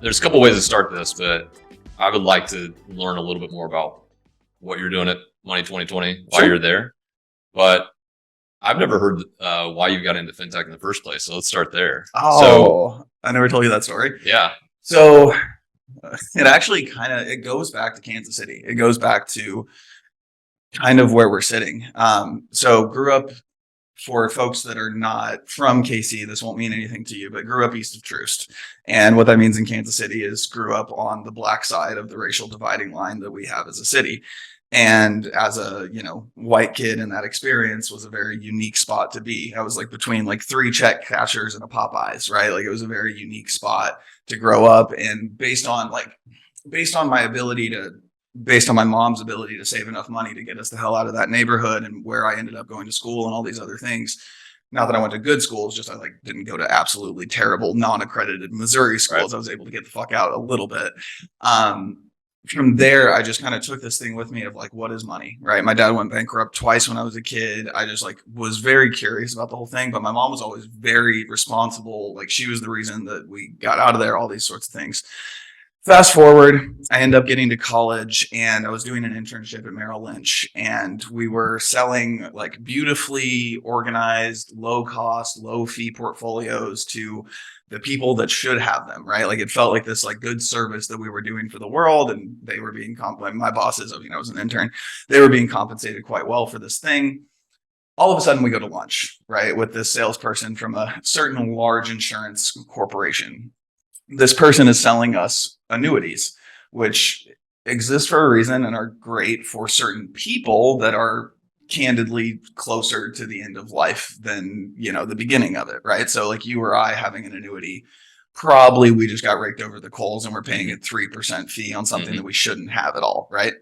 There's a couple ways to start this, but I would like to learn a little bit more about what you're doing at Money 2020, why Sure. you're there. But I've never heard why you got into fintech in the first place. So let's start there. Oh, I never told you that story. Yeah. So it actually it goes back to Kansas City. It goes back to kind of where we're sitting. So grew up, for folks that are not from KC, this won't mean anything to you, but grew up east of Troost. And what that means in Kansas City is grew up on the black side of the racial dividing line that we have as a city. And as a, white kid in that experience was a very unique spot to be. I was like between like three check cashers and a Popeyes, right? Like it was a very unique spot to grow up. And based on my mom's ability to save enough money to get us the hell out of that neighborhood and where I ended up going to school and all these other things. Not that I went to good schools, just I didn't go to absolutely terrible non-accredited Missouri schools. Right. I was able to get the fuck out a little bit. From there, I just kind of took this thing with me of like, what is money, right? My dad went bankrupt twice when I was a kid. I just was very curious about the whole thing, but my mom was always very responsible. Like she was the reason that we got out of there, all these sorts of things. Fast forward, I ended up getting to college and I was doing an internship at Merrill Lynch and we were selling like beautifully organized, low cost, low fee portfolios to the people that should have them, right? Like it felt like this like good service that we were doing for the world and they were being my bosses, I was an intern, they were being compensated quite well for this thing. All of a sudden we go to lunch, right? With this salesperson from a certain large insurance corporation. This person is selling us annuities, which exist for a reason and are great for certain people that are candidly closer to the end of life than, the beginning of it, right? So like you or I having an annuity, probably we just got raked over the coals and we're paying a 3% fee on something that we shouldn't have at all, right?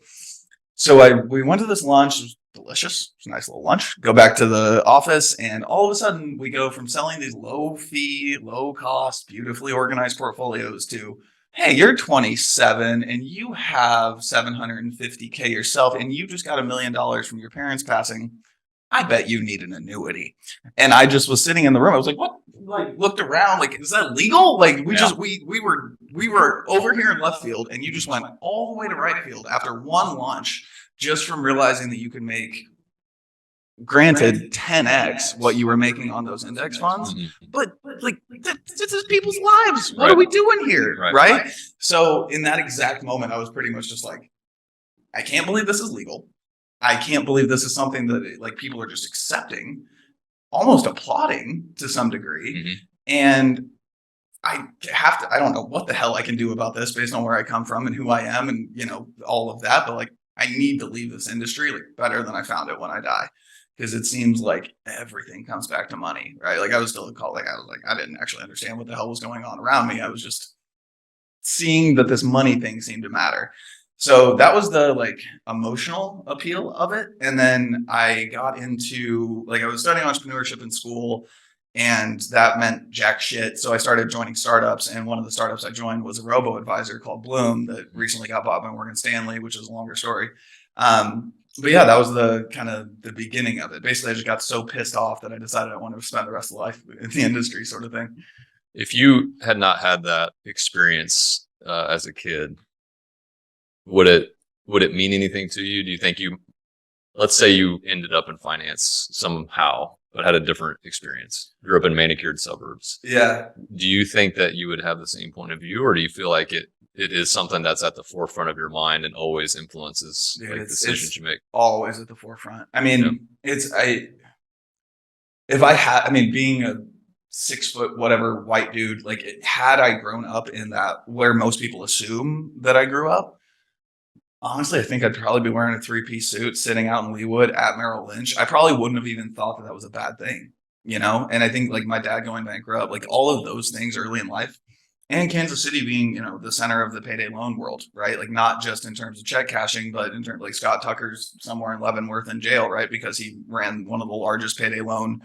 So we went to this lunch. It was delicious. It was a nice little lunch. Go back to the office, and all of a sudden, we go from selling these low fee, low cost, beautifully organized portfolios to, hey, you're 27 and you have $750K yourself, and you just got $1 million from your parents passing. I bet you need an annuity. And I just was sitting in the room. I was like, what? Like looked around, like, is that legal? Like we were over here in left field and you just went all the way to right field after one lunch just from realizing that you could make, granted 10x what you were making on those index funds, but like this is people's lives. What are we doing here? Right? So in that exact moment, I was pretty much just like, I can't believe this is legal. I can't believe this is something that like people are just accepting, almost applauding to some degree. And I don't know what the hell I can do about this based on where I come from and who I am and, all of that. But like, I need to leave this industry like better than I found it when I die. Because it seems like everything comes back to money, right? Like I was still in college. I didn't actually understand what the hell was going on around me. I was just seeing that this money thing seemed to matter. So that was the like emotional appeal of it. And then I got into I was studying entrepreneurship in school and that meant jack shit. So I started joining startups. And one of the startups I joined was a robo advisor called Bloom that recently got bought by Morgan Stanley, which is a longer story. But yeah, that was the kind of the beginning of it. Basically, I just got so pissed off that I decided I wanted to spend the rest of life in the industry sort of thing. If you had not had that experience as a kid, would it mean anything to you? Do you think let's say you ended up in finance somehow, but had a different experience, grew up in manicured suburbs. Yeah. Do you think that you would have the same point of view, or do you feel like it is something that's at the forefront of your mind and always influences decisions you make? Always at the forefront. I mean, being a 6 foot whatever white dude, had I grown up in that where most people assume that I grew up, honestly, I think I'd probably be wearing a 3-piece suit sitting out in Leawood at Merrill Lynch. I probably wouldn't have even thought that was a bad thing, And I think my dad going bankrupt, all of those things early in life, and Kansas City being, the center of the payday loan world, right? Not just in terms of check cashing, but in terms of Scott Tucker's somewhere in Leavenworth in jail, right? Because he ran one of the largest payday loan.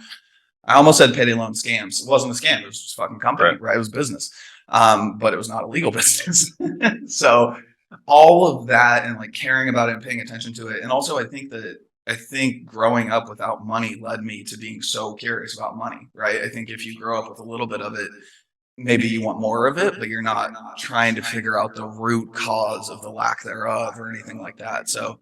I almost said payday loan scams. It wasn't a scam. It was just a fucking company, right? It was business. But it was not a legal business. So all of that and caring about it and paying attention to it. And also I think growing up without money led me to being so curious about money, right? I think if you grow up with a little bit of it, maybe you want more of it, but you're not trying to figure out the root cause of the lack thereof or anything like that. So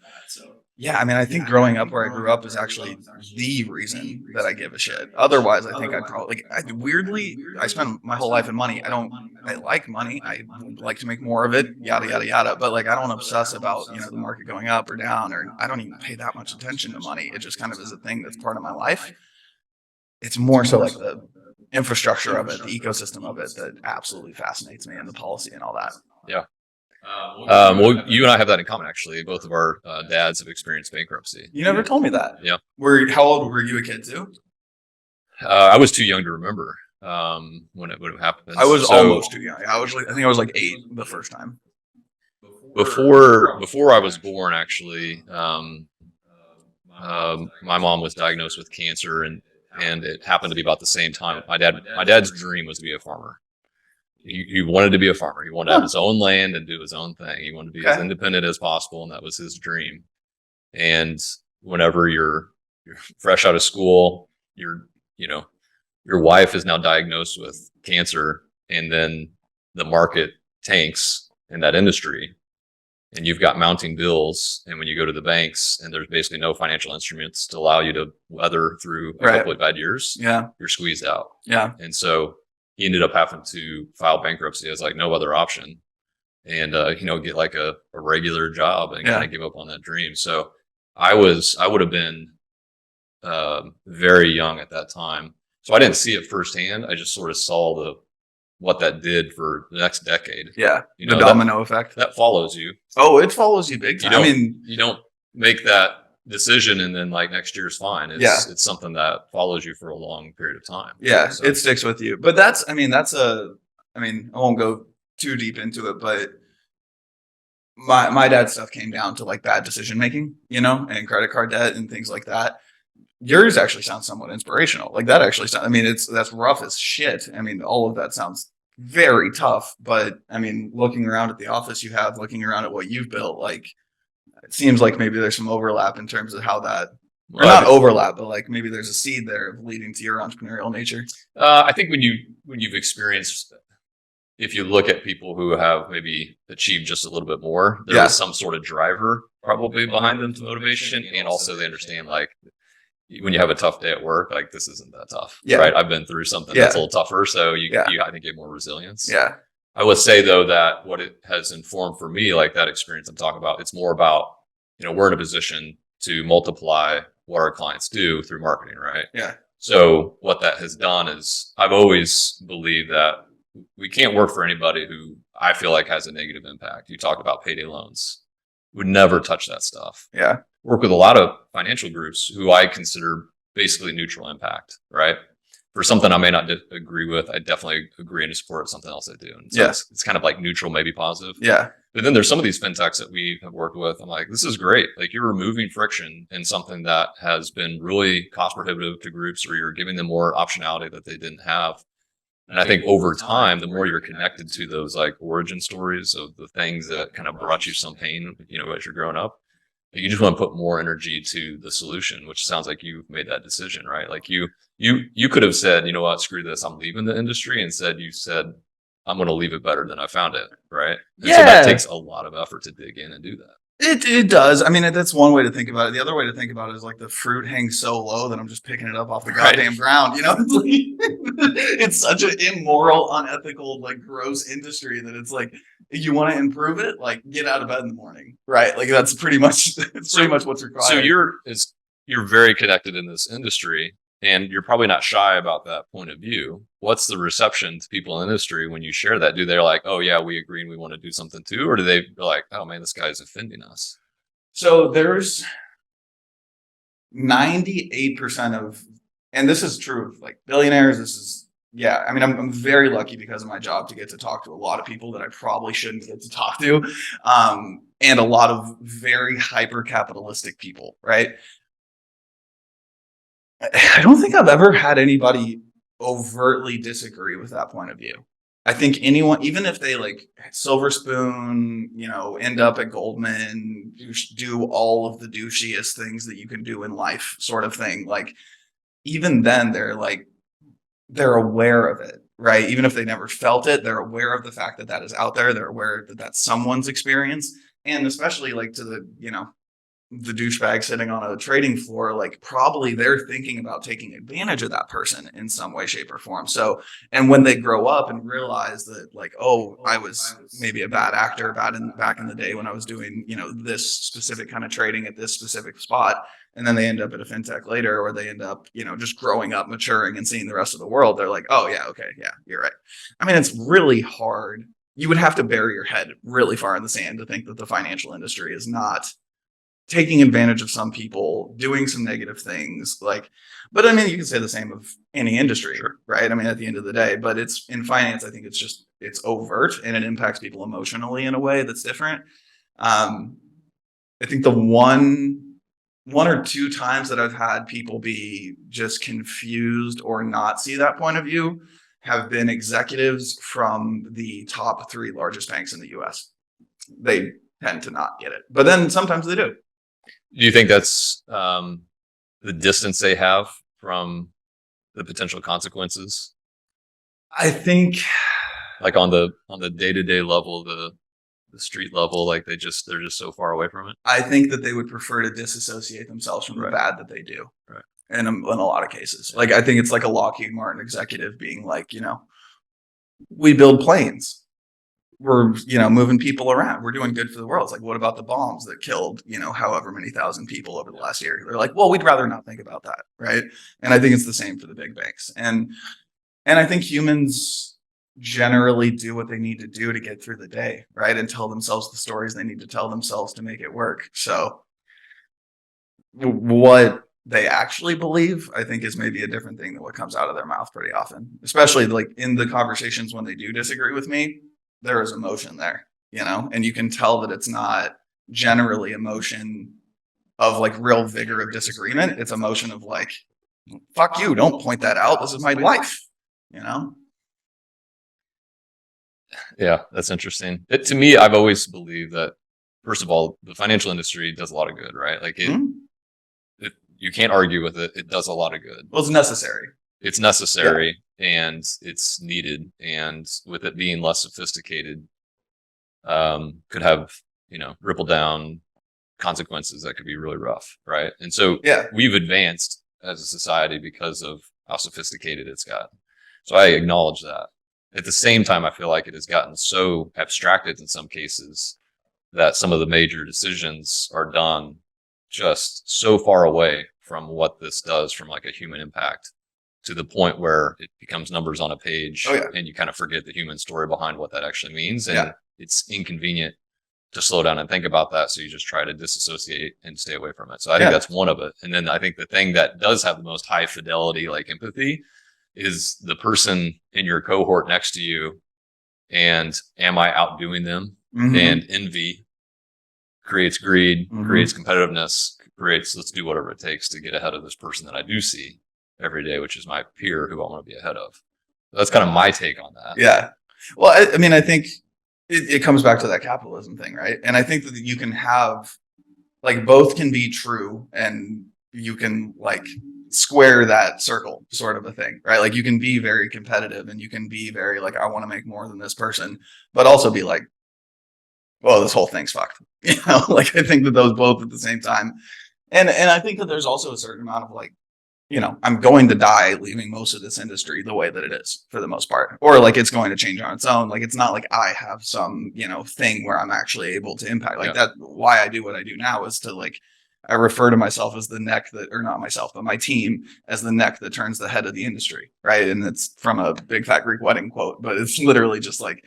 yeah, I mean, I think growing up where I grew up is actually the reason that I give a shit. Otherwise, I think I'd probably weirdly, I spend my whole life in money. I like money. I would like to make more of it, yada, yada, yada. But like, I don't obsess about, the market going up or down, or I don't even pay that much attention to money. It just kind of is a thing that's part of my life. It's more so like the infrastructure of it, the ecosystem of it that absolutely fascinates me, and the policy and all that. Yeah. Well, you and I have that in common, actually. Both of our dads have experienced bankruptcy. You never told me that. Yeah. How old were you a kid too? I was too young to remember when it happened. I was almost too young. I think I was like 8 the first time. Before I was born, actually, my mom was diagnosed with cancer, and it happened to be about the same time. My dad's dream was to be a farmer. He wanted to be a farmer. He wanted to have his own land and do his own thing. He wanted to be as independent as possible, and that was his dream. And whenever you're fresh out of school, your wife is now diagnosed with cancer, and then the market tanks in that industry, and you've got mounting bills. And when you go to the banks and there's basically no financial instruments to allow you to weather through a couple of bad years, you're squeezed out. Yeah. And so he ended up having to file bankruptcy as like no other option, and get like a regular job and kind of give up on that dream. So I would have been very young at that time, so I didn't see it firsthand. I just sort of saw what that did for the next decade. Yeah, the domino effect that follows you. Oh, it follows you big time. You don't make that decision and then like next year's fine. It's something that follows you for a long period of time. Yeah, so it sticks with you. But I won't go too deep into it, but my dad's stuff came down to like bad decision making, and credit card debt and things like that. Yours actually sounds somewhat inspirational. Like that actually sounds, that's rough as shit. All of that sounds very tough, but looking around at the office you have, looking around at what you've built, like it seems like maybe there's some overlap in terms of how that, or not overlap, but like maybe there's a seed there of leading to your entrepreneurial nature. I think when you've experienced, if you look at people who have maybe achieved just a little bit more, there is some sort of driver probably behind them to motivation, and also they understand like when you have a tough day at work, like this isn't that tough, right? I've been through something that's a little tougher, so you I think get more resilience. Yeah. I would say though that what it has informed for me, like that experience I'm talking about, it's more about, we're in a position to multiply what our clients do through marketing, right? Yeah. So what that has done is I've always believed that we can't work for anybody who I feel like has a negative impact. You talk about payday loans. Would never touch that stuff. Yeah. Work with a lot of financial groups who I consider basically neutral impact, right? For something I may not agree with, I definitely agree and support something else I do. And so it's kind of like neutral, maybe positive. Yeah. But then there's some of these fintechs that we have worked with. I'm like, this is great. Like you're removing friction in something that has been really cost prohibitive to groups, or you're giving them more optionality that they didn't have. And I think over time, the more you're connected to those like origin stories of the things that kind of brought you some pain, as you're growing up, you just want to put more energy to the solution, which sounds like you've made that decision, right? Like you could have said, you know what, screw this, I'm leaving the industry. Instead, you said, I'm going to leave it better than I found it, right? And so that takes a lot of effort to dig in and do that. It does. That's one way to think about it. The other way to think about it is like the fruit hangs so low that I'm just picking it up off the goddamn ground. It's such an immoral, unethical, like gross industry that it's like, you want to improve it, like get out of bed in the morning, right? Like that's pretty much what's required. So you're very connected in this industry, and you're probably not shy about that point of view. What's the reception to people in the industry when you share that? Do they like, oh yeah, we agree and we want to do something too? Or do they like, oh man, this guy's offending us? So there's 98% of, and this is true of like billionaires. This is, I'm very lucky because of my job to get to talk to a lot of people that I probably shouldn't get to talk to. And a lot of very hyper capitalistic people, right? I don't think I've ever had anybody overtly disagree with that point of view. I think anyone, even if they like silver spoon, end up at Goldman, do all of the douchiest things that you can do in life sort of thing. Like even then they're aware of it. right? Even if they never felt it, they're aware of the fact that that is out there. They're aware that that's someone's experience. And especially like to the, the douchebag sitting on a trading floor, like probably they're thinking about taking advantage of that person in some way, shape, or form. So, and when they grow up and realize that, like, oh, I was maybe a bad actor back in the day when I was doing, this specific kind of trading at this specific spot, and then they end up at a fintech later, or they end up, just growing up, maturing, and seeing the rest of the world. They're like, oh yeah, okay, yeah, you're right. I mean, it's really hard. You would have to bury your head really far in the sand to think that the financial industry is not taking advantage of some people, doing some negative things. Like, but I mean, you can say the same of any industry, Sure. right? I mean, at the end of the day, but it's in finance, I think it's overt and it impacts people emotionally in a way that's different. I think the one or two times that I've had people be just confused or not see that point of view have been executives from the top 3 largest banks in the US. They tend to not get it, but then sometimes they do. Do you think that's the distance they have from the potential consequences? I think Like on the day-to-day level, the street level, like they're just so far away from it. that they would prefer to disassociate themselves from the Right. bad that they do. Right. And in a lot of cases, like I think it's like a Lockheed Martin executive being like, we build planes. We're, moving people around. We're doing good for the world. It's like, what about the bombs that killed, however many thousand people over the last year? They're like, well, we'd rather not think about that. Right. And I think it's the same for the big banks. And I think humans generally do what they need to do to get through the day, right? And tell themselves the stories they need to tell themselves to make it work. So what they actually believe, I think, is maybe a different thing than what comes out of their mouth pretty often, especially like in the conversations when they do disagree with me. There is emotion there, and you can tell that it's not generally emotion of like real vigor of disagreement. It's emotion of like, fuck you, don't point that out. This is my life, Yeah, that's interesting. To me, I've always believed that, first of all, the financial industry does a lot of good, right? Like you can't argue with it. It does a lot of good. Well, it's necessary. It's necessary and it's needed. And with it being less sophisticated, could have, ripple down consequences that could be really rough, right? And so we've advanced as a society because of how sophisticated it's gotten. So I acknowledge that. At the same time, I feel like it has gotten so abstracted in some cases that some of the major decisions are done just so far away from what this does from like a human impact, to the point where it becomes numbers on a page and you kind of forget the human story behind what that actually means. And it's inconvenient to slow down and think about that. So you just try to disassociate and stay away from it. So I think that's one of it. And then I think the thing that does have the most high fidelity, like empathy, is the person in your cohort next to you. And am I outdoing them? And envy creates greed, creates competitiveness, creates, let's do whatever it takes to get ahead of this person that I do see every day, which is my peer who I want to be ahead of. So that's kind of my take on that. Yeah. Well, I mean, I think it comes back to that capitalism thing, right? And I think that you can have, like, both can be true, and you can like square that circle sort of a thing, right? Like you can be very competitive and you can be very like, I want to make more than this person, but also be like, well, this whole thing's fucked. Like I think that those both at the same time. And I think that there's also a certain amount of like, I'm going to die leaving most of this industry the way that it is for the most part, or like it's going to change on its own. Like it's not like I have some, thing where I'm actually able to impact like that. Why I do what I do now is to like, I refer to myself as the neck that, or not myself, but my team as the neck that turns the head of the industry. Right. And it's from a Big Fat Greek Wedding quote, but it's literally just like,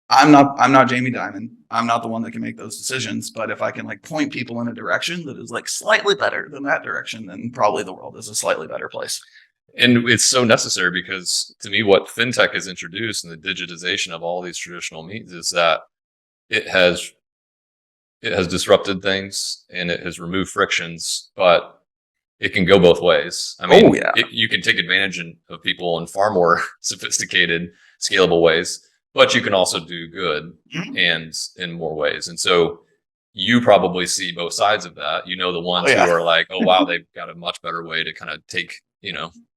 I'm not Jamie Dimon. I'm not the one that can make those decisions. But if I can like point people in a direction that is like slightly better than that direction, then probably the world is a slightly better place. And it's so necessary because to me, what fintech has introduced and the digitization of all these traditional means is that it has disrupted things and it has removed frictions, but it can go both ways. I mean, you can take advantage of people in far more sophisticated, scalable ways, but you can also do good and in more ways. And so you probably see both sides of that. The ones who are like, oh, wow, they've got a much better way to kind of take,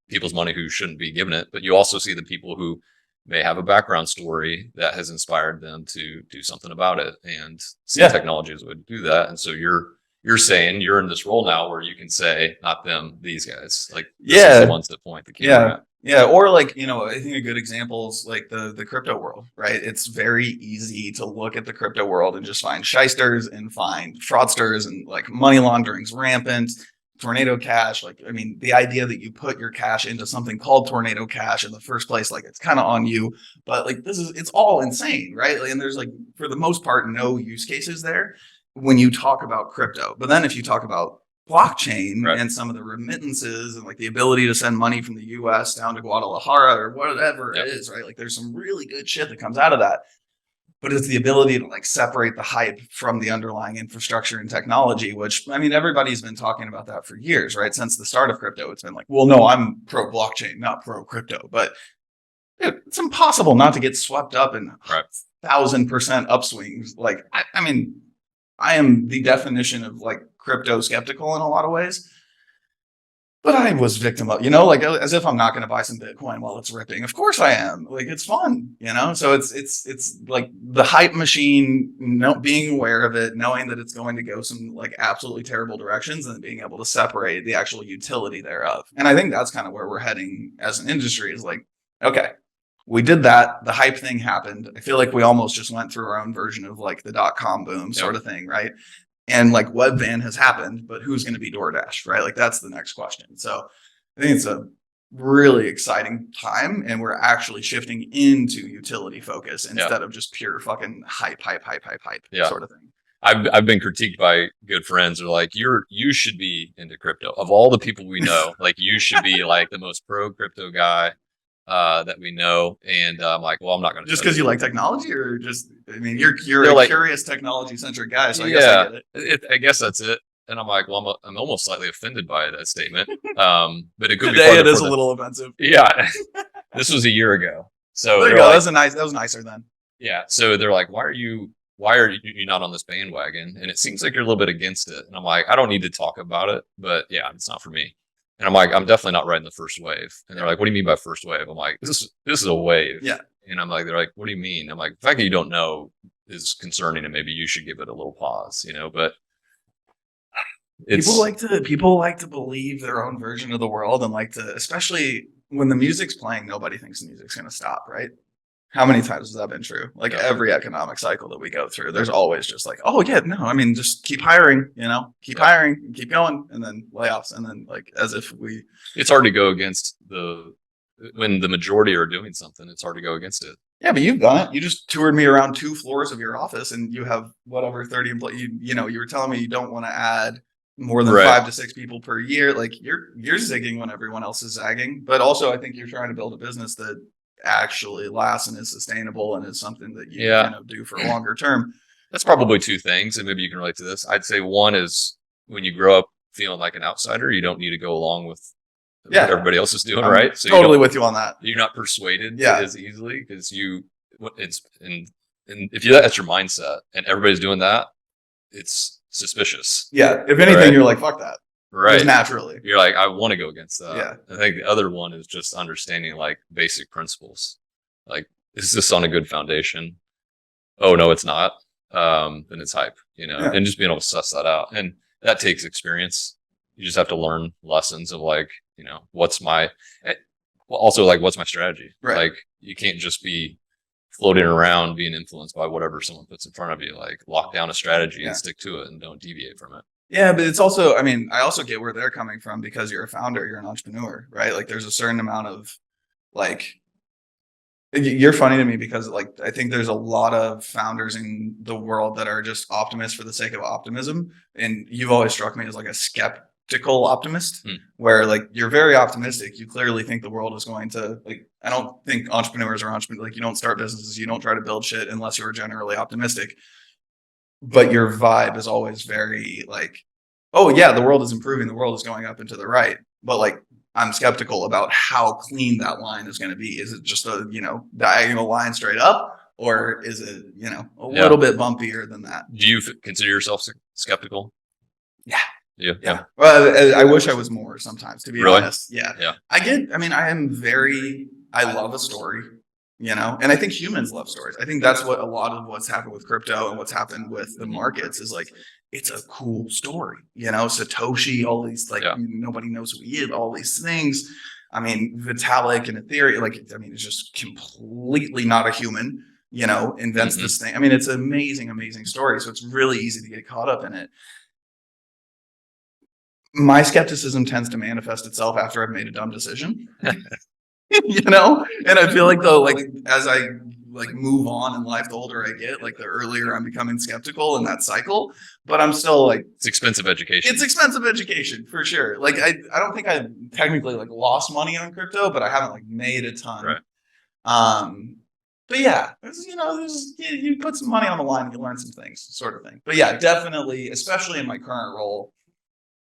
people's money who shouldn't be given it. But you also see the people who may have a background story that has inspired them to do something about it, and see technology as a way to do that. And so you're saying you're in this role now where you can say, not them, these guys, like this is the ones that point the camera at. Yeah, or like, I think a good example is like the crypto world, right? It's very easy to look at the crypto world and just find shysters and find fraudsters, and like money laundering's rampant, tornado cash. Like, I mean, the idea that you put your cash into something called tornado cash in the first place, like it's kind of on you, but like it's all insane, right? And there's like, for the most part, no use cases there when you talk about crypto. But then if you talk about blockchain and some of the remittances and like the ability to send money from the US down to Guadalajara or whatever it is, right? Like there's some really good shit that comes out of that. But it's the ability to like separate the hype from the underlying infrastructure and technology, which, I mean, everybody's been talking about that for years, right? Since the start of crypto, it's been like, well, no, I'm pro blockchain, not pro crypto. But it's impossible not to get swept up in 1,000% upswings. Like, I mean, I am the definition of like crypto skeptical in a lot of ways, but I was victim of, like as if I'm not going to buy some Bitcoin while it's ripping. Of course I am. Like, it's fun, So it's like the hype machine, being aware of it, knowing that it's going to go some like absolutely terrible directions, and being able to separate the actual utility thereof. And I think that's kind of where we're heading as an industry, is like, okay, we did that. The hype thing happened. I feel like we almost just went through our own version of like the .com boom sort of thing, right? And like Webvan has happened, but who's going to be DoorDash, right? Like that's the next question. So I think it's a really exciting time, and we're actually shifting into utility focus instead of just pure fucking hype sort of thing. I've been critiqued by good friends who are like, you should be into crypto. Of all the people we know, like you should be like the most pro crypto guy that we know. And I'm like, well, I'm not going to. Just because you like technology, or just, I mean, you're a like, curious technology centric guy. So I guess I get it. I guess that's it. And I'm like, well, I'm almost slightly offended by that statement. But it could today it is a little offensive. Yeah. This was a year ago. So there you go. Like, that was nicer then. Yeah. So they're like, why are you not on this bandwagon? And it seems like you're a little bit against it. And I'm like, I don't need to talk about it, but yeah, it's not for me. And I'm like, I'm definitely not riding the first wave. And they're like, what do you mean by first wave? I'm like, this is a wave. Yeah. And I'm like, they're like, what do you mean? I'm like, the fact that you don't know is concerning, and maybe you should give it a little pause, but people like to believe their own version of the world, and like to, especially when the music's playing, nobody thinks the music's going to stop, right? How many times has that been true? Like every economic cycle that we go through, there's always just like, oh yeah, no, I mean, just keep hiring, keep hiring, keep going, and then layoffs, and then like as if it's hard to go against when the majority are doing something. It's hard to go against it. Yeah, but you've done it. You just toured me around 2 floors of your office, and you have whatever 30 employees. You were telling me you don't want to add more than 5 to 6 people per year. Like you're zigging when everyone else is zagging, but also I think you're trying to build a business that actually lasts and is sustainable and is something that you do for a longer term. That's probably 2 things, and maybe you can relate to this. I'd say one is, when you grow up feeling like an outsider, you don't need to go along with what everybody else is doing, right? So totally with you on that. You're not persuaded as easily, because if that's your mindset and everybody's doing that, it's suspicious. Yeah. If anything, you're like, fuck that. Right. Just naturally. You're like, I want to go against that. Yeah. I think the other one is just understanding like basic principles. Like, is this on a good foundation? Oh, no, it's not. Then it's hype, and just being able to suss that out. And that takes experience. You just have to learn lessons of like, what's my strategy? Right. Like, you can't just be floating around being influenced by whatever someone puts in front of you. Like, lock down a strategy and stick to it, and don't deviate from it. Yeah, but it's also, I mean, I also get where they're coming from, because you're a founder, you're an entrepreneur, right? Like there's a certain amount of like, you're funny to me because like, I think there's a lot of founders in the world that are just optimists for the sake of optimism. And you've always struck me as like a skeptical optimist, where like you're very optimistic. You clearly think the world is going to, like, I don't think entrepreneurs are entrepreneurs. Like, you don't start businesses, you don't try to build shit unless you're generally optimistic. But your vibe is always very like, oh yeah, the world is improving, the world is going up and to the right. But like, I'm skeptical about how clean that line is going to be. Is it just a, diagonal line straight up, or is it, a little bit bumpier than that? Do you consider yourself skeptical? Yeah. Yeah. Well, I wish I was more sometimes, to be honest. Yeah. Yeah. I love a story. And I think humans love stories. I think that's what a lot of what's happened with crypto and what's happened with the markets is like, it's a cool story, Satoshi, all these, like, Yeah. nobody knows who he is, all these things. I mean, Vitalik and Ethereum, like, I mean, it's just completely not a human, invents Mhm. this thing. I mean, it's an amazing, amazing story. So it's really easy to get caught up in it. My skepticism tends to manifest itself after I've made a dumb decision. And I feel like, though, like, as I like move on in life, the older I get, like, the earlier I'm becoming skeptical in that cycle. But I'm still like, It's expensive education. it's expensive education for sure. Like, I don't think I technically like lost money on crypto, but I haven't like made a ton. Right. But yeah, you put some money on the line and you learn some things, sort of thing. But yeah, definitely, especially in my current role,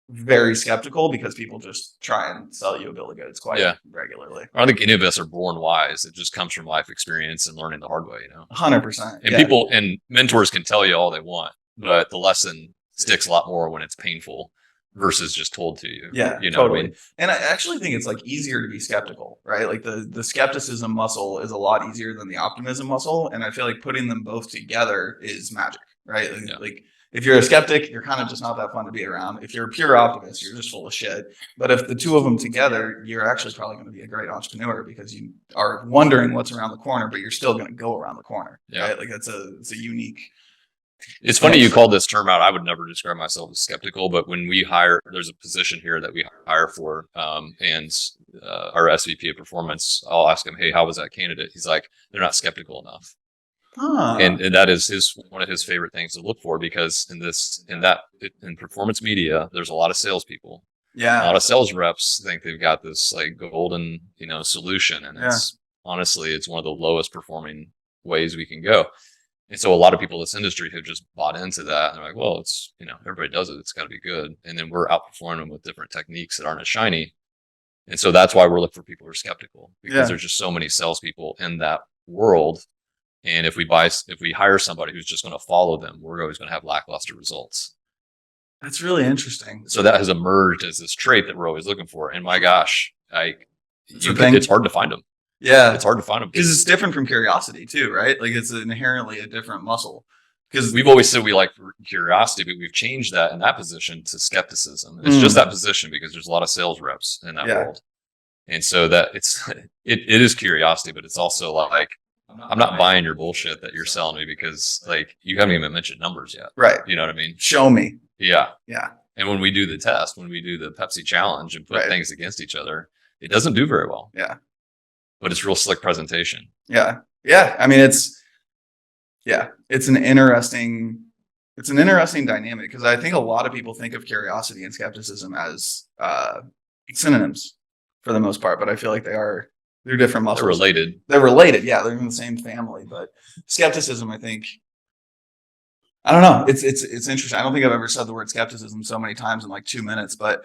very skeptical because people just try and sell you a bill of goods quite regularly. I don't think any of us are born wise. It just comes from life experience and learning the hard way, 100%. And people and mentors can tell you all they want, but the lesson sticks a lot more when it's painful versus just told to you. Yeah, you know totally. what I mean? And I actually think it's like easier to be skeptical, right? Like the skepticism muscle is a lot easier than the optimism muscle. And I feel like putting them both together is magic, right? Like if you're a skeptic, you're kind of just not that fun to be around. If you're a pure optimist, you're just full of shit. But if the two of them together, you're actually probably going to be a great entrepreneur because you are wondering what's around the corner, but you're still going to go around the corner, right? Like it's a unique. It's funny you called this term out. I would never describe myself as skeptical, but when we hire, there's a position here that we hire for, and our SVP of performance, I'll ask him, "Hey, how was that candidate?" He's like, "They're not skeptical enough." And that is one of his favorite things to look for because in performance media, there's a lot of salespeople. Yeah. A lot of sales reps think they've got this like golden, solution. And it's honestly, it's one of the lowest performing ways we can go. And so a lot of people in this industry have just bought into that. And they're like, well, it's, everybody does it. It's got to be good. And then we're outperforming them with different techniques that aren't as shiny. And so that's why we're looking for people who are skeptical because there's just so many salespeople in that world. And if we hire somebody who's just going to follow them, we're always going to have lackluster results. That's really interesting. So that has emerged as this trait that we're always looking for. And my gosh, it's hard to find them. Yeah, it's hard to find them because it's different from curiosity too, right? Like it's inherently a different muscle. Because we've always said we like curiosity, but we've changed that in that position to skepticism. It's just that position because there's a lot of sales reps in that world, and so that it is curiosity, but it's also like I'm not buying your bullshit that you're selling me because like you haven't even mentioned numbers yet, right? You know what I mean? Show me. Yeah. Yeah. And when we do the test, when we do the Pepsi challenge and put things against each other, it doesn't do very well. Yeah. But it's real slick presentation. Yeah. Yeah. I mean, it's an interesting dynamic because I think a lot of people think of curiosity and skepticism as synonyms for the most part, but I feel like they're different muscles. They're related. Yeah. They're in the same family, but skepticism, I think, I don't know. It's interesting. I don't think I've ever said the word skepticism so many times in like 2 minutes, but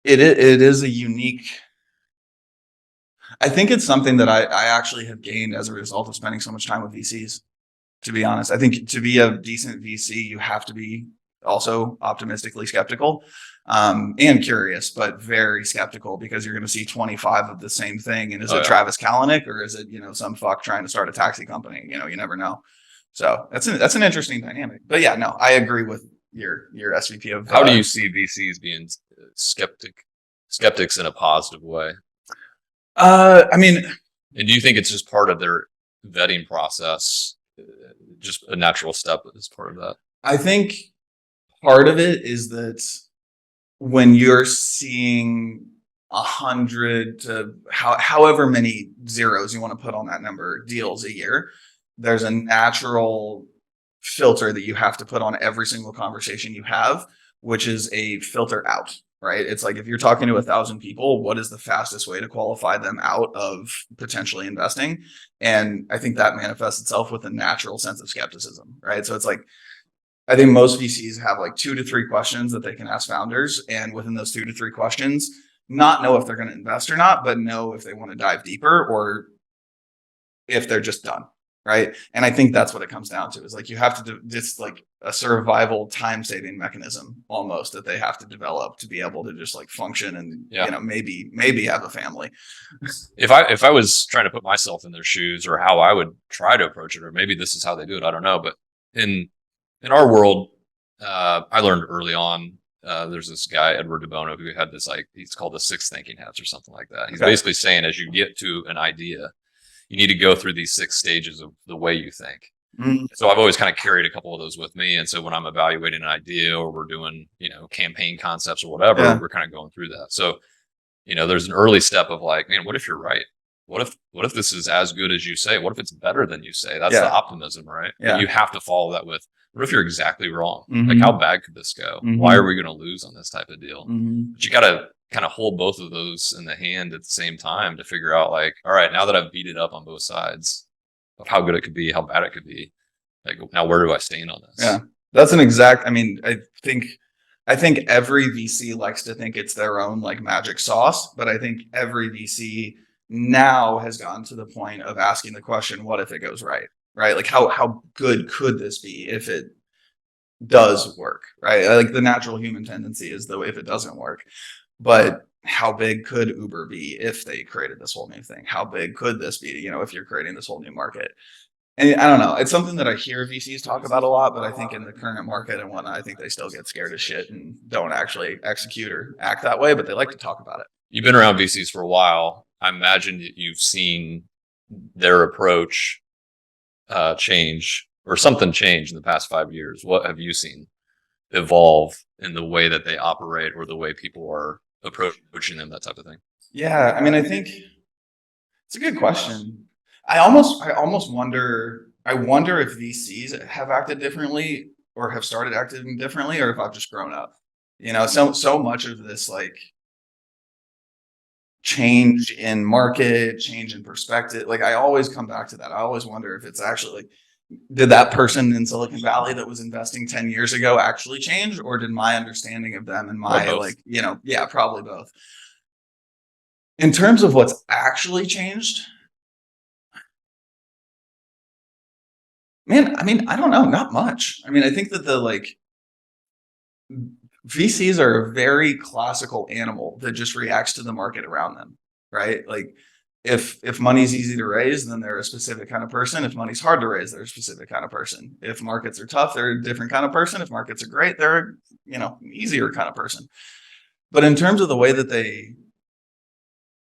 it is a unique. I think it's something that I actually have gained as a result of spending so much time with VCs. To be honest, I think to be a decent VC, you have to be also optimistically skeptical and curious, but very skeptical because you're going to see 25 of the same thing. And is it Travis Kalanick or is it some fuck trying to start a taxi company? You never know. So that's an interesting dynamic. But yeah, no, I agree with your SVP of. How do you see VCs being skeptics in a positive way? I mean, and do you think it's just part of their vetting process, just a natural step as part of that? I think part of it is that when you're seeing 100 to however many zeros you want to put on that number deals a year, there's a natural filter that you have to put on every single conversation you have, which is a filter out. Right. It's like if you're talking to 1,000 people, what is the fastest way to qualify them out of potentially investing? And I think that manifests itself with a natural sense of skepticism. Right. So it's like, I think most VCs have like 2 to 3 questions that they can ask founders. And within those 2 to 3 questions, not know if they're going to invest or not, but know if they want to dive deeper or if they're just done. right? And I think that's what it comes down to is like you have to do this like a survival time saving mechanism almost that they have to develop to be able to just like function and maybe have a family. If I was trying to put myself in their shoes, or how I would try to approach it, or maybe this is how they do it, I don't know. But in our world, I learned early on. There's this guy Edward de Bono who had this, like, he's called the six thinking hats or something like that. He's basically saying as you get to an idea, you need to go through these 6 stages of the way you think. So I've always kind of carried a couple of those with me. And so when I'm evaluating an idea, or we're doing, campaign concepts or whatever, we're kind of going through that. So, there's an early step of like, man, what if you're right? What if this is as good as you say? What if it's better than you say? That's the optimism, right? Yeah. You have to follow that with, what if you're exactly wrong? Like, how bad could this go? Why are we going to lose on this type of deal? But you got to kind of hold both of those in the hand at the same time to figure out, like, all right, now that I've beat it up on both sides of how good it could be, how bad it could be, like, now where do I stand on this? Yeah, that's an exact. I mean, I think every VC likes to think it's their own like magic sauce, but I think every VC now has gotten to the point of asking the question, what if it goes right? Right? Like how good could this be if it does work? Right? Like the natural human tendency is though if it doesn't work. But how big could Uber be if they created this whole new thing? How big could this be, if you're creating this whole new market? And I don't know. It's something that I hear VCs talk about a lot, but I think in the current market and whatnot, I think they still get scared of shit and don't actually execute or act that way, but they like to talk about it. You've been around VCs for a while. I imagine that you've seen their approach change, or something change in the past 5 years. What have you seen evolve in the way that they operate, or the way people are approaching them, that type of thing? Yeah, I mean, I think it's a good question. I almost wonder. I wonder if VCs have acted differently, or have started acting differently, or if I've just grown up. So much of this like change in market, change in perspective. Like I always come back to that. I always wonder if it's actually like, did that person in Silicon Valley that was investing 10 years ago actually change, or did my understanding of them and my probably both. In terms of what's actually changed, man, I mean, I don't know, not much. I mean, I think that the like VCs are a very classical animal that just reacts to the market around them, right? Like if money's easy to raise, then they're a specific kind of person. If money's hard to raise, they're a specific kind of person. If markets are tough, they're a different kind of person. If markets are great, they're, easier kind of person. But in terms of the way that they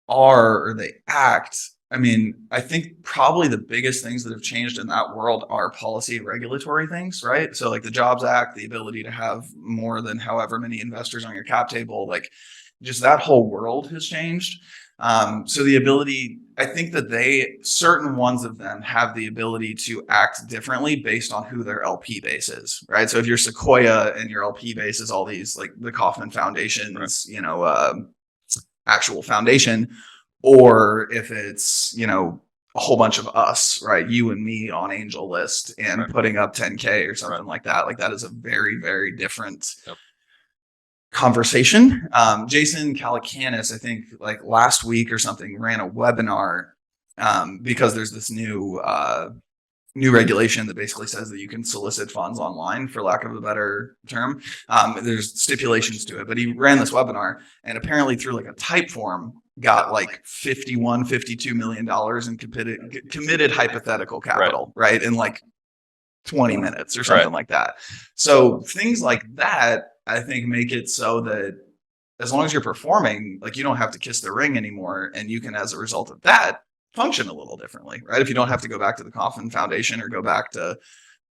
are or they act, I mean, I think probably the biggest things that have changed in that world are policy and regulatory things, right? So like the Jobs Act, the ability to have more than however many investors on your cap table, like just that whole world has changed. So the ability, I think that certain ones of them have the ability to act differently based on who their LP base is, right? So if you're Sequoia and your LP base is all these like the Kauffman Foundation's, actual foundation, or if it's, a whole bunch of us, right? You and me on Angel List and putting up 10K or something like that. Like that is a very, very different conversation. Jason Calacanis, I think like last week or something, ran a webinar because there's this new regulation that basically says that you can solicit funds online, for lack of a better term. There's stipulations to it, but he ran this webinar and apparently through like a type form got like $52 million in committed hypothetical capital, right? In like 20 minutes or something like that. So things like that, I think, make it so that as long as you're performing, like you don't have to kiss the ring anymore. And you can, as a result of that, function a little differently, right? If you don't have to go back to the Kauffman Foundation or go back to,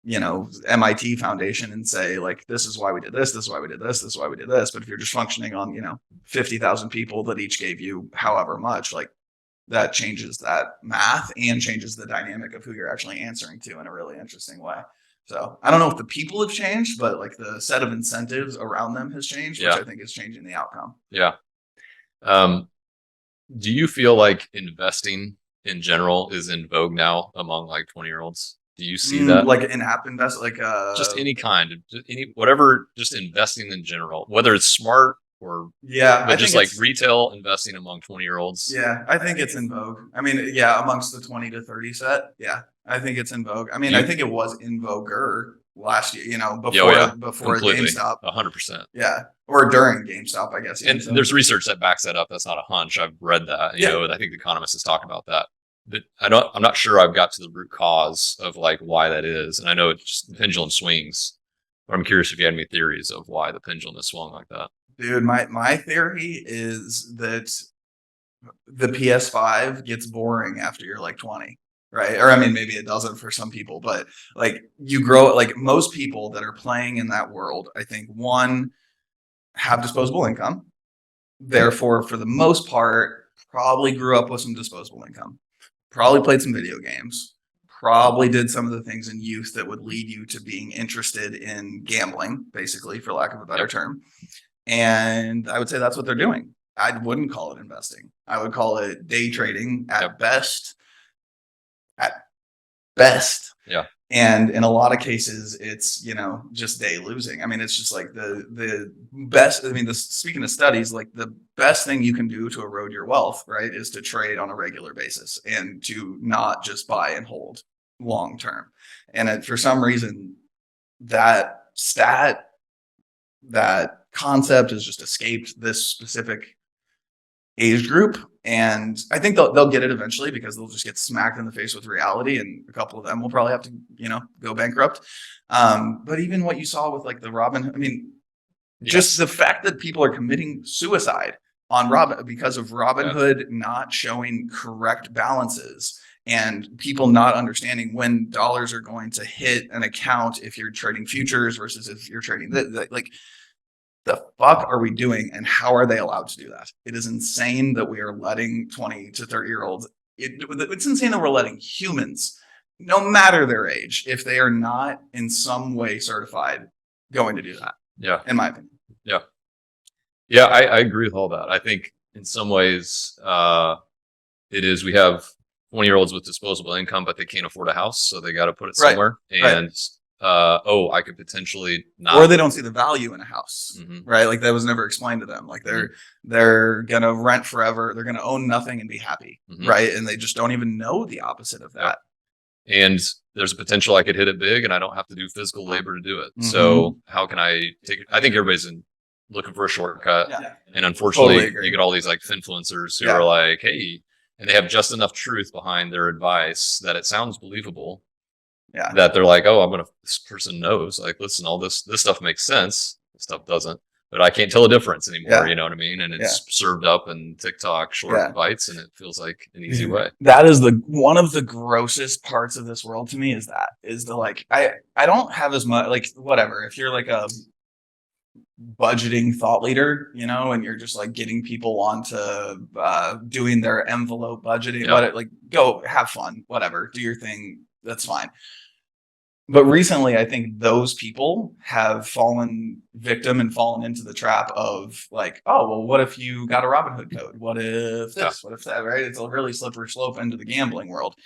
MIT Foundation and say like, this is why we did this, this is why we did this, this is why we did this. But if you're just functioning on, 50,000 people that each gave you however much, like that changes that math and changes the dynamic of who you're actually answering to in a really interesting way. So I don't know if the people have changed, but like the set of incentives around them has changed, which I think is changing the outcome. Yeah. Do you feel like investing in general is in vogue now among like 20-year-olds? Do you see that? Like an app invest, like just any kind of whatever, just investing in general, whether it's smart or but just like retail investing among 20-year-olds. Yeah, I think it's in vogue. I mean, yeah, amongst the 20 to 30 set. Yeah, I think it's in vogue. I mean, I think it was in voguer last year, before Completely. GameStop. 100%. Yeah. Or during GameStop, I guess. And there's research that backs that up. That's not a hunch. I've read that. I think the economist has talked about that. But I'm not sure I've got to the root cause of like why that is. And I know it's just the pendulum swings, but I'm curious if you had any theories of why the pendulum has swung like that. Dude, my theory is that the PS5 gets boring after you're like 20, right? Or I mean, maybe it doesn't for some people, but like you grow, like most people that are playing in that world, I think one, have disposable income. Therefore, for the most part, probably grew up with some disposable income, probably played some video games, probably did some of the things in youth that would lead you to being interested in gambling, basically, for lack of a better term. And I would say that's what they're doing. I wouldn't call it investing. I would call it day trading at best. At best. Yeah. And in a lot of cases, it's, just day losing. I mean, it's just like the best. I mean, speaking of studies, like the best thing you can do to erode your wealth, right, is to trade on a regular basis and to not just buy and hold long term. And for some reason, that concept has just escaped this specific age group. And I think they'll get it eventually because they'll just get smacked in the face with reality, and a couple of them will probably have to, go bankrupt. But even what you saw with like the Robin, I mean, just the fact that people are committing suicide on because of Robinhood not showing correct balances and people not understanding when dollars are going to hit an account if you're trading futures versus if you're trading like. The fuck are we doing, and how are they allowed to do that? It is insane that we are letting 20 to 30-year-olds. It's insane that we're letting humans, no matter their age, if they are not in some way certified, going to do that. Yeah. In my opinion. Yeah. Yeah, I agree with all that. I think in some ways it is, we have 20-year-olds with disposable income, but they can't afford a house, so they got to put it somewhere. And I could potentially not, or they don't see the value in a house, right? Like that was never explained to them. Like they're gonna rent forever, they're gonna own nothing and be happy, right? And they just don't even know the opposite of that. And there's a potential I could hit it big, and I don't have to do physical labor to do it. So how can I take it? I think everybody's looking for a shortcut, and unfortunately, you get all these like influencers who are like, hey, and they have just enough truth behind their advice that it sounds believable. Yeah, that they're like, oh, this person knows, like, listen, all this stuff makes sense. This stuff doesn't, but I can't tell the difference anymore. You know what I mean? And it's served up in TikTok short bites, and it feels like an easy way. That is one of the grossest parts of this world to me is the like, I don't have as much, like, whatever. If you're like a budgeting thought leader, and you're just like getting people onto doing their envelope budgeting, like go have fun, whatever, do your thing. That's fine. But recently, I think those people have fallen victim and fallen into the trap of like, oh, well, what if you got a Robinhood code? What if this? What if that? Right? It's a really slippery slope into the gambling world.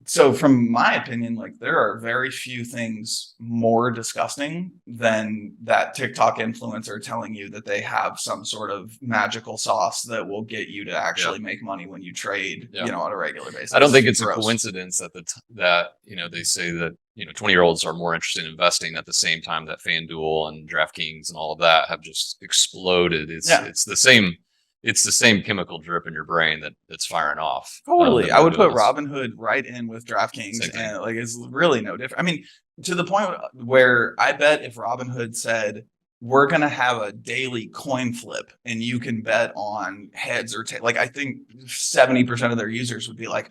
So from my opinion, like there are very few things more disgusting than that TikTok influencer telling you that they have some sort of magical sauce that will get you to actually make money when you trade, on a regular basis. I don't think it's a coincidence that they say that 20-year-olds are more interested in investing at the same time that FanDuel and DraftKings and all of that have just exploded. It's the same. It's the same chemical drip in your brain that's firing off. Totally. I would put Robinhood right in with DraftKings, and like it's really no different. I mean, to the point where I bet if Robinhood said, we're going to have a daily coin flip and you can bet on heads or tails, like I think 70% of their users would be like,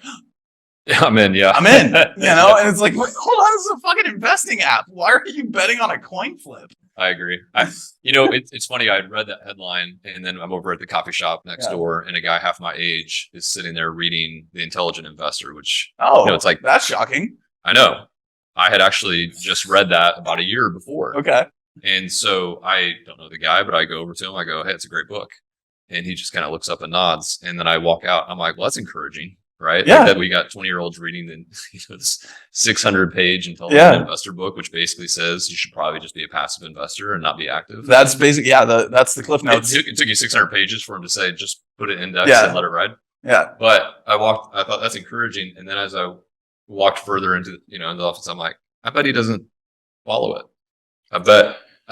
I'm in. Yeah, I'm in, and it's like, hold on, this is a fucking investing app. Why are you betting on a coin flip? I agree. It's funny. I read that headline, and then I'm over at the coffee shop next door, and a guy half my age is sitting there reading The Intelligent Investor, which it's like, that's shocking. I know. I had actually just read that about a year before. Okay. And so I don't know the guy, but I go over to him. I go, hey, it's a great book. And he just kind of looks up and nods. And then I walk out. I'm like, well, that's encouraging. Right? Yeah. Like that we got 20-year-olds reading this 600-page Intelligent Investor book, which basically says you should probably just be a passive investor and not be active. That's basically, that's the cliff notes. It took you 600 pages for him to say, just put it index and let it ride. Yeah. But I thought that's encouraging. And then as I walked further into, in the office, I'm like, I bet he doesn't follow it. I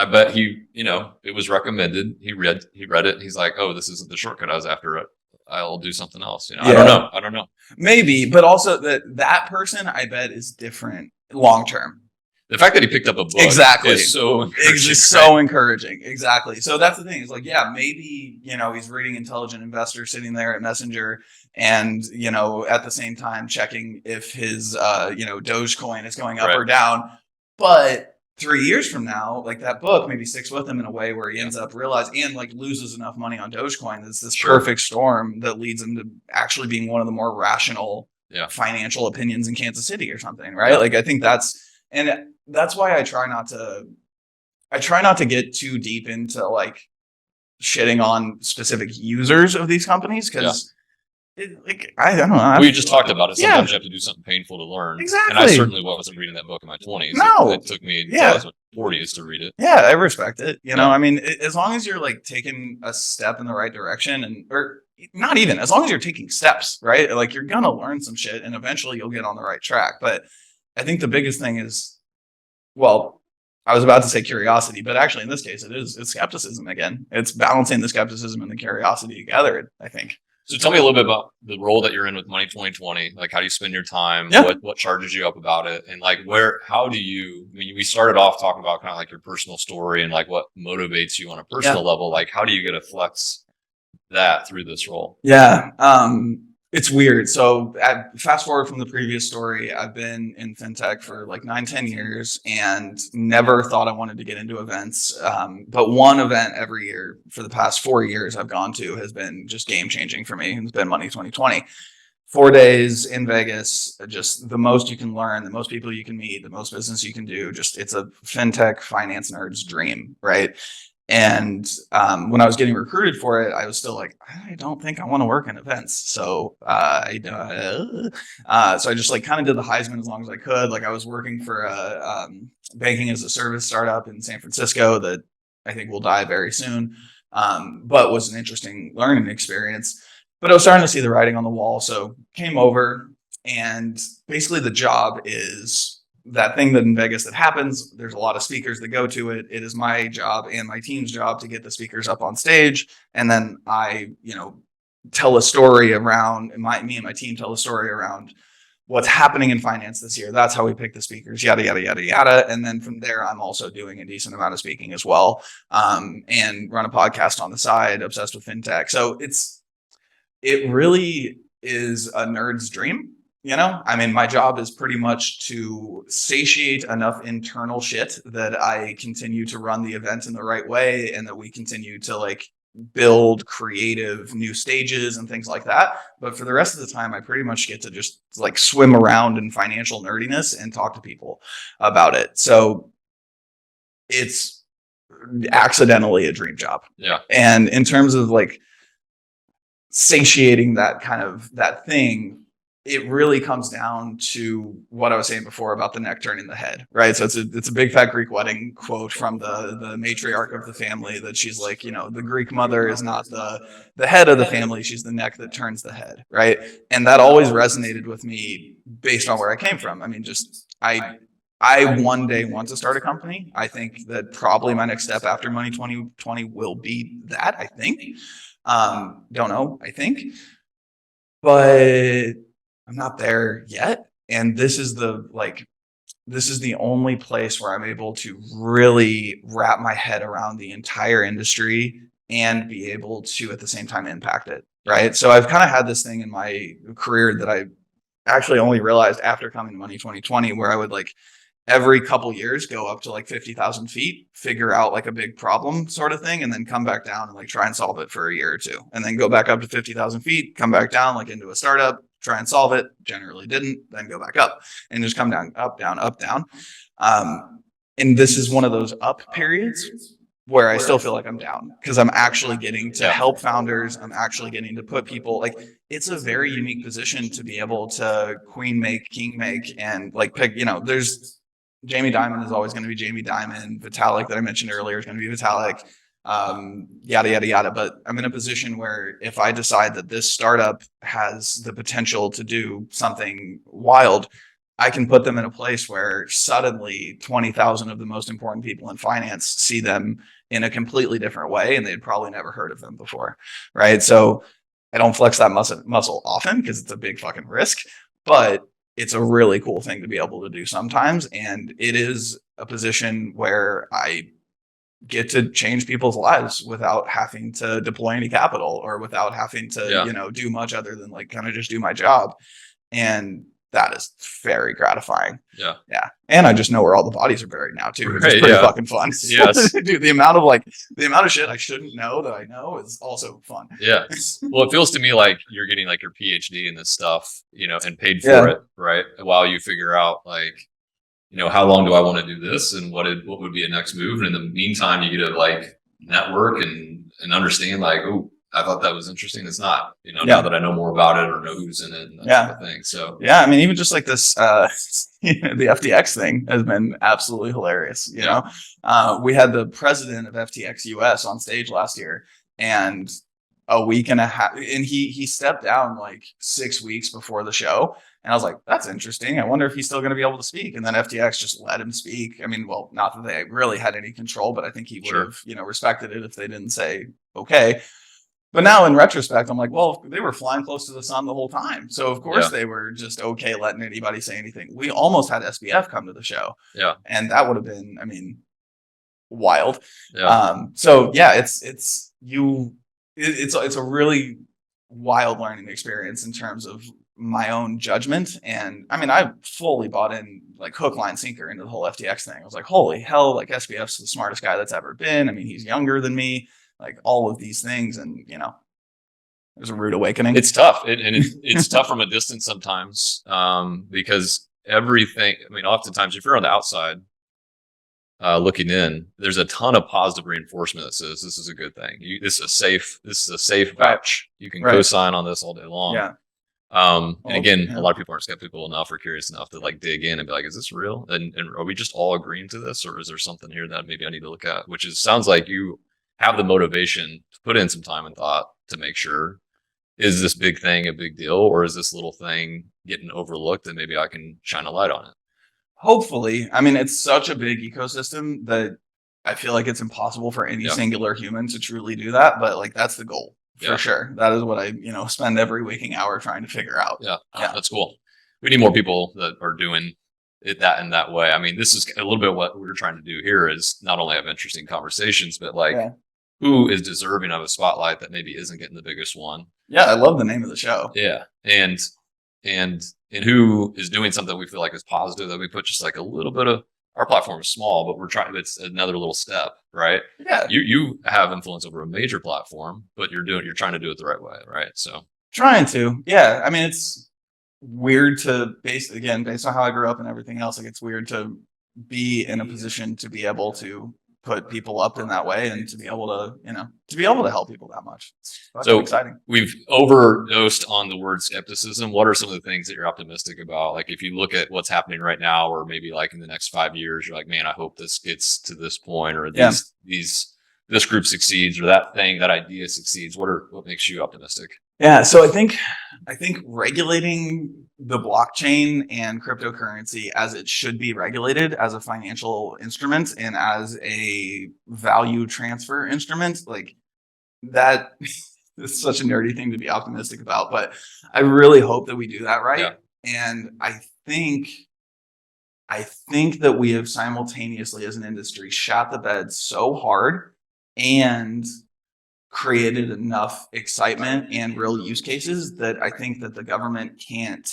bet he, it was recommended. He read it. And he's like, oh, this isn't the shortcut I was after. I'll do something else. I don't know. I don't know. Maybe, but also that person, I bet, is different long term. The fact that he picked up a book exactly is so encouraging. It's so encouraging. Exactly. So that's the thing. It's like, yeah, maybe, he's reading Intelligent Investor sitting there at Messenger and, at the same time checking if his, Dogecoin is going up or down. But 3 years from now, like that book maybe sticks with him in a way where he ends up realizing and like loses enough money on Dogecoin. That's this perfect storm that leads him to actually being one of the more rational financial opinions in Kansas City or something. Right. Like, I think that's why I try not to get too deep into like shitting on specific users of these companies. Cause I don't know. We just talked about it. Sometimes you have to do something painful to learn. Exactly. And I certainly wasn't reading that book in my 20s. No. It took me until I was 40s to read it. Yeah, I respect it. I mean, as long as you're like taking a step in the right direction or not even, as long as you're taking steps, right? Like you're going to learn some shit and eventually you'll get on the right track. But I think the biggest thing is, well, I was about to say curiosity, but actually in this case, it's skepticism again. It's balancing the skepticism and the curiosity together, I think. So tell me a little bit about the role that you're in with Money 2020. Like, how do you spend your time? What charges you up about it? And like, we started off talking about kind of like your personal story and like what motivates you on a personal level. Like, how do you get to flex that through this role? Yeah. It's weird. So fast forward from the previous story, I've been in fintech for like 9-10 years and never thought I wanted to get into events. But one event every year for the past 4 years I've gone to has been just game changing for me. It's been Money 2020. 4 days in Vegas, just the most you can learn, the most people you can meet, the most business you can do. Just it's a fintech finance nerd's dream, right? And when I was getting recruited for it, I was still like, I don't think I want to work in events. So I just like kind of did the Heisman as long as I could. Like I was working for a banking as a service startup in San Francisco that I think will die very soon, but was an interesting learning experience. But I was starting to see the writing on the wall. So came over, and basically the job is that thing that in Vegas that happens. There's a lot of speakers that go to it. It is my job and my team's job to get the speakers up on stage. And then I, tell a story around me and my team tell a story around what's happening in finance this year. That's how we pick the speakers, yada, yada, yada, yada. And then from there, I'm also doing a decent amount of speaking as well. And run a podcast on the side, obsessed with fintech. So it really is a nerd's dream. I mean, my job is pretty much to satiate enough internal shit that I continue to run the event in the right way and that we continue to like build creative new stages and things like that. But for the rest of the time, I pretty much get to just like swim around in financial nerdiness and talk to people about it. So it's accidentally a dream job. Yeah. And in terms of like satiating that thing, it really comes down to what I was saying before about the neck turning the head, right? So it's a big fat Greek wedding quote from the matriarch of the family that she's like, the Greek mother is not the head of the family, she's the neck that turns the head, right? And that always resonated with me based on where I came from. I mean, just I one day want to start a company. I think that probably my next step after Money 2020 will be that, I think. Don't know, I think. But I'm not there yet. And this is the only place where I'm able to really wrap my head around the entire industry and be able to at the same time impact it. Right. So I've kind of had this thing in my career that I actually only realized after coming to Money 2020, where I would like every couple years go up to like 50,000 feet, figure out like a big problem sort of thing, and then come back down and like try and solve it for a year or two, and then go back up to 50,000 feet, come back down like into a startup, try and solve it. Generally didn't, then go back up and just come down, up, down, up, down. And this is one of those up periods where I still feel like I'm down because I'm actually getting to help founders. I'm actually getting to put people like, it's a very unique position to be able to queen make, king make, and like pick, there's Jamie Dimon is always going to be Jamie Dimon. Vitalik that I mentioned earlier is going to be Vitalik. Yada, yada, yada. But I'm in a position where if I decide that this startup has the potential to do something wild, I can put them in a place where suddenly 20,000 of the most important people in finance see them in a completely different way, and they'd probably never heard of them before, right? So I don't flex that muscle often because it's a big fucking risk, but it's a really cool thing to be able to do sometimes, and it is a position where I get to change people's lives without having to deploy any capital or without having to, Yeah. do much other than like kind of just do my job. And that is very gratifying. Yeah. Yeah. And I just know where all the bodies are buried now too, which is Right, pretty yeah. fucking fun. Yes. Dude, the amount of shit I shouldn't know that I know is also fun. Yeah. Well, it feels to me like you're getting like your PhD in this stuff, and paid for Yeah. it, right? While you figure out like, how long do I want to do this and what would be a next move? And in the meantime, you get to like network and understand like, oh, I thought that was interesting. It's not, now that I know more about it or know who's in it and that type of thing. So yeah, I mean, even just like this, the FTX thing has been absolutely hilarious. You know, we had the president of FTX US on stage last year, and a week and a half, and he stepped down like 6 weeks before the show. And I was like, that's interesting. I wonder if he's still going to be able to speak. And then FTX just let him speak. I mean, well, not that they really had any control, but I think he would have, respected it if they didn't say okay. But now in retrospect, I'm like, well, they were flying close to the sun the whole time. So of course they were just okay letting anybody say anything. We almost had SBF come to the show. Yeah. And that would have been, I mean, wild. Yeah. So yeah, it's a really wild learning experience in terms of my own judgment. And I mean, I fully bought in like hook, line, sinker into the whole FTX thing. I was like, holy hell, like SBF's the smartest guy that's ever been. I mean, he's younger than me, like all of these things. And, it was a rude awakening. It's tough. It's tough from a distance sometimes, because everything, I mean, oftentimes if you're on the outside, looking in, there's a ton of positive reinforcement that says this is a good thing. This is a safe vouch. You can co-sign on this all day long. Yeah. And again, a lot of people aren't skeptical enough or curious enough to like dig in and be like, is this real? And are we just all agreeing to this, or is there something here that maybe I need to look at? Which sounds like you have the motivation to put in some time and thought to make sure, is this big thing a big deal, or is this little thing getting overlooked and maybe I can shine a light on it? Hopefully. I mean, it's such a big ecosystem that I feel like it's impossible for any singular human to truly do that. But like, that's the goal for sure. That is what I, spend every waking hour trying to figure out. Yeah. That's cool. We need more people that are doing it in that way. I mean, this is a little bit what we're trying to do here, is not only have interesting conversations, but like who is deserving of a spotlight that maybe isn't getting the biggest one. Yeah. I love the name of the show. Yeah. And who is doing something we feel like is positive, that we put just like a little bit of, our platform is small, but it's another little step, right? Yeah. You have influence over a major platform, but you're trying to do it the right way, right? So trying to, yeah. I mean, it's weird to based on how I grew up and everything else. Like, it's weird to be in a position to be able to put people up in that way and to be able to help people that much. That's so exciting. We've overdosed on the word skepticism. What are some of the things that you're optimistic about? Like, if you look at what's happening right now, or maybe like in the next 5 years, you're like, man, I hope this gets to this point, or this group succeeds, or that idea succeeds. What makes you optimistic? Yeah. So I think regulating the blockchain and cryptocurrency as it should be regulated, as a financial instrument and as a value transfer instrument, like that is such a nerdy thing to be optimistic about, but I really hope that we do that right. Yeah. And I think that we have simultaneously as an industry shot the bed so hard and created enough excitement and real use cases that I think that the government can't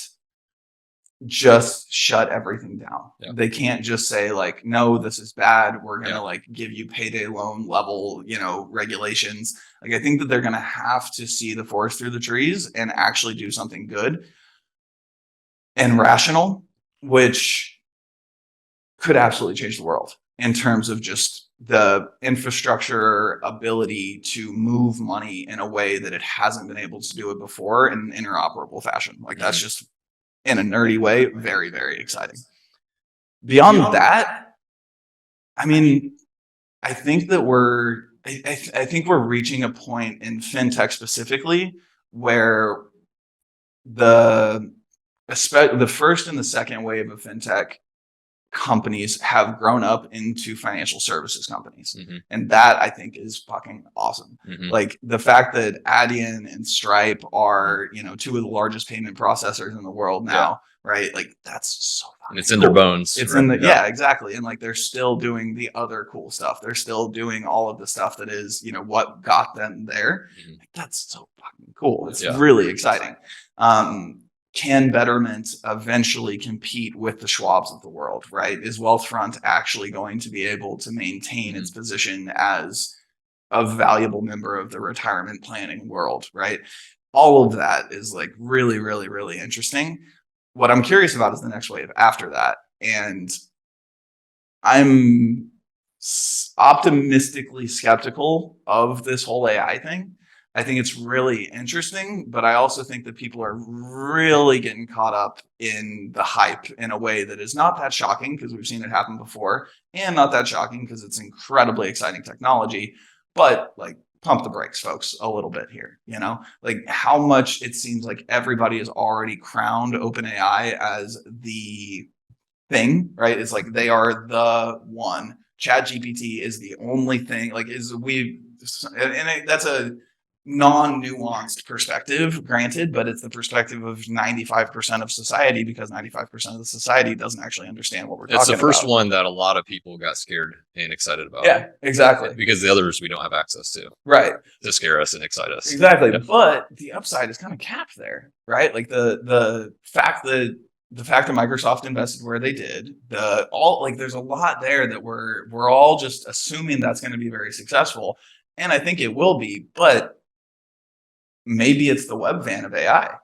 just shut everything down. Yeah. They can't just say like, no, this is bad. We're going to like give you payday loan level, regulations. Like, I think that they're going to have to see the forest through the trees and actually do something good and rational, which could absolutely change the world in terms of just the infrastructure ability to move money in a way that it hasn't been able to do it before in an interoperable fashion. Like, that's just, in a nerdy way, very, very exciting. Beyond that, I mean, I think that I think we're reaching a point in fintech specifically where the especially the first and the second wave of fintech companies have grown up into financial services companies. And that I think is fucking awesome. Like the fact that Adyen and Stripe are, two of the largest payment processors in the world now, right? Like that's so and it's in their bones. It's in the yeah, exactly. And like they're still doing the other cool stuff. They're still doing all of the stuff that is, what got them there. Like, that's so fucking cool. It's really exciting. Can Betterment eventually compete with the Schwabs of the world, right? Is Wealthfront actually going to be able to maintain its position as a valuable member of the retirement planning world, right? All of that is like really, really, really interesting. What I'm curious about is the next wave after that. And I'm optimistically skeptical of this whole AI thing. I think it's really interesting, but I also think that people are really getting caught up in the hype in a way that is not that shocking because we've seen it happen before, and not that shocking because it's incredibly exciting technology. But like, pump the brakes, folks, a little bit here. Like how much it seems like everybody has already crowned OpenAI as the thing, right? It's like they are the one. ChatGPT is the only thing. Like that's a non-nuanced perspective, granted, but it's the perspective of 95% of society because 95% of the society doesn't actually understand what we're talking about. It's the first one that a lot of people got scared and excited about. Yeah, exactly. Because the others we don't have access to. Right. To scare us and excite us. Exactly. Yep. But the upside is kind of capped there, right? Like the fact that Microsoft invested where they did, there's a lot there that we're all just assuming that's going to be very successful. And I think it will be, but maybe it's the web van of AI.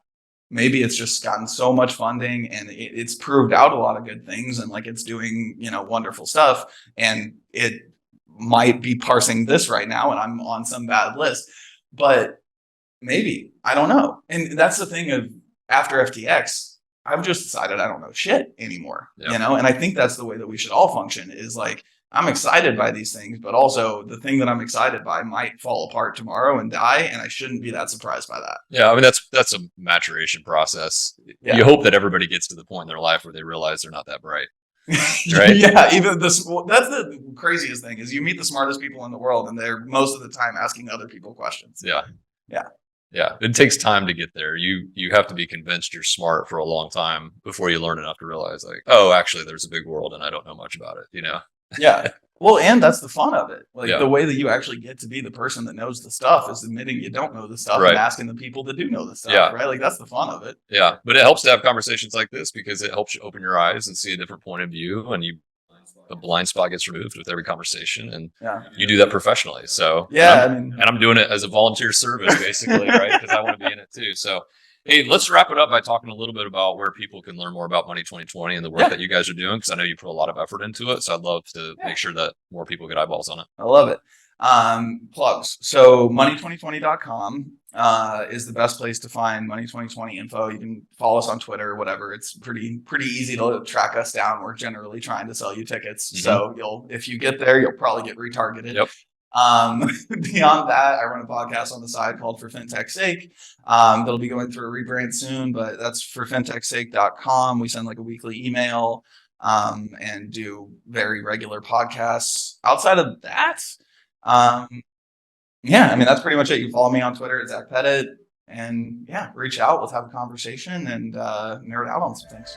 Maybe it's just gotten so much funding and it's proved out a lot of good things and like it's doing, wonderful stuff. And it might be parsing this right now and I'm on some bad list, but maybe, I don't know. And that's the thing of after FTX, I've just decided I don't know shit anymore, and I think that's the way that we should all function is like, I'm excited by these things, but also the thing that I'm excited by might fall apart tomorrow and die, and I shouldn't be that surprised by that. Yeah, I mean that's a maturation process. Yeah. You hope that everybody gets to the point in their life where they realize they're not that bright. Right? Yeah, even that's the craziest thing is you meet the smartest people in the world, and they're most of the time asking other people questions. Yeah, it takes time to get there. You have to be convinced you're smart for a long time before you learn enough to realize like, oh, actually, there's a big world and I don't know much about it. Yeah. Well, and that's the fun of it. Like the way that you actually get to be the person that knows the stuff is admitting you don't know the stuff and asking the people that do know the stuff, right? Like that's the fun of it. Yeah. But it helps to have conversations like this because it helps you open your eyes and see a different point of view, and the blind spot gets removed with every conversation, and you do that professionally. So and I'm doing it as a volunteer service basically, right? Because I want to be in it too. So hey, let's wrap it up by talking a little bit about where people can learn more about Money 2020 and the work that you guys are doing, because I know you put a lot of effort into it. So I'd love to make sure that more people get eyeballs on it. I love it. Plugs. So money2020.com is the best place to find Money 2020 info. You can follow us on Twitter or whatever. It's pretty easy to track us down. We're generally trying to sell you tickets. So if you get there, you'll probably get retargeted. Yep. Beyond that, I run a podcast on the side called For Fintech's Sake. That'll be going through a rebrand soon, but that's forfintechsake.com. We send like a weekly email, and do very regular podcasts. Outside of that, that's pretty much it. You can follow me on Twitter at Zach Pettit, and reach out. Let's have a conversation and nerd out on some things.